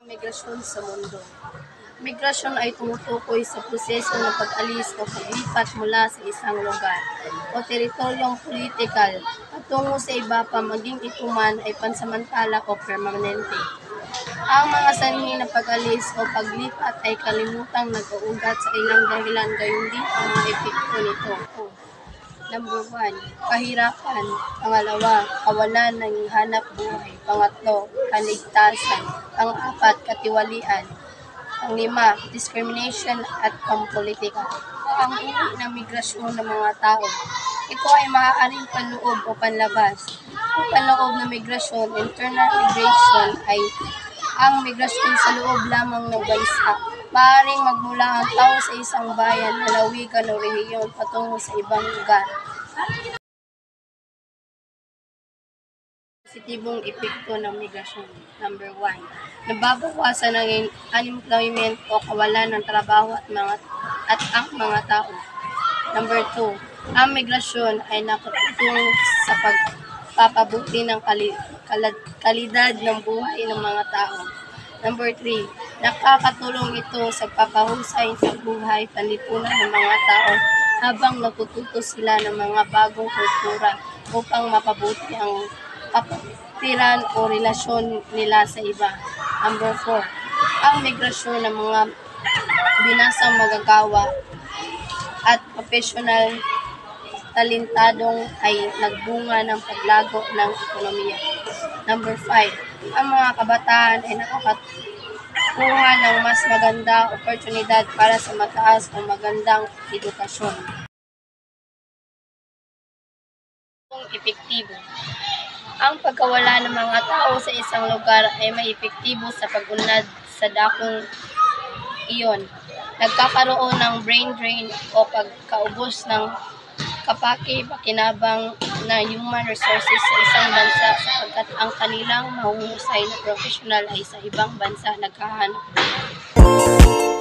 Migrasyon sa mundo. Migrasyon ay tumutukoy sa proseso ng pag-alis o paglipat mula sa isang lugar o teritoryong politikal patungo sa iba pa, maging ito man ay pansamantala o permanente. Ang mga sanhi ng pag-alis o paglipat ay kalimutang nag-uugat sa ilang dahilan, gayon din ang mga epekto nito. Number 1, kahirapan. Pangalawa, kawalan ng hanap buhay. Pangatlo, kaligtasan. Pang-apat, katiwalian. Pang-lima, discrimination at pampolitika. Ang uri ng migrasyon ng mga tao. Ito ay maaaring panloob o panlabas. Ang panloob na migrasyon, internal migration, ay ang migrasyon sa loob lamang ng bansa. Maaaring magmula ang tao sa isang bayan, lalawigan o rehiyon patungo sa ibang lugar. Positibong epekto ng migrasyon. Number 1, nababawasan ng unemployment o kawalan ng trabaho at ang mga tao. Number 2, ang migrasyon ay nakatutulong sa pagpapabuti ng kalidad ng buhay ng mga tao. Number 3, nakakatulong ito sa pagpapahusay sa buhay panlipunan ng mga tao habang natututo sila ng mga bagong kultura upang mapabuti ang kapatiran o relasyon nila sa iba. Number 4, ang migrasyon ng mga binasang magagawa at professional talentadong ay nagbunga ng paglago ng ekonomiya. Number 5, ang mga kabataan ay nakakakuha ng mas maganda oportunidad para sa mataas o magandang edukasyon. Epektibo. Ang pagkawala ng mga tao sa isang lugar ay may epektibo sa pag-unlad sa dakong iyon. Nagkakaroon ng brain drain o pagkaubos ng kapaki-pakinabang na human resources sa isang bansa sapagkat ang kanilang mahuhusay na profesional ay sa ibang bansa naghahanap buhay.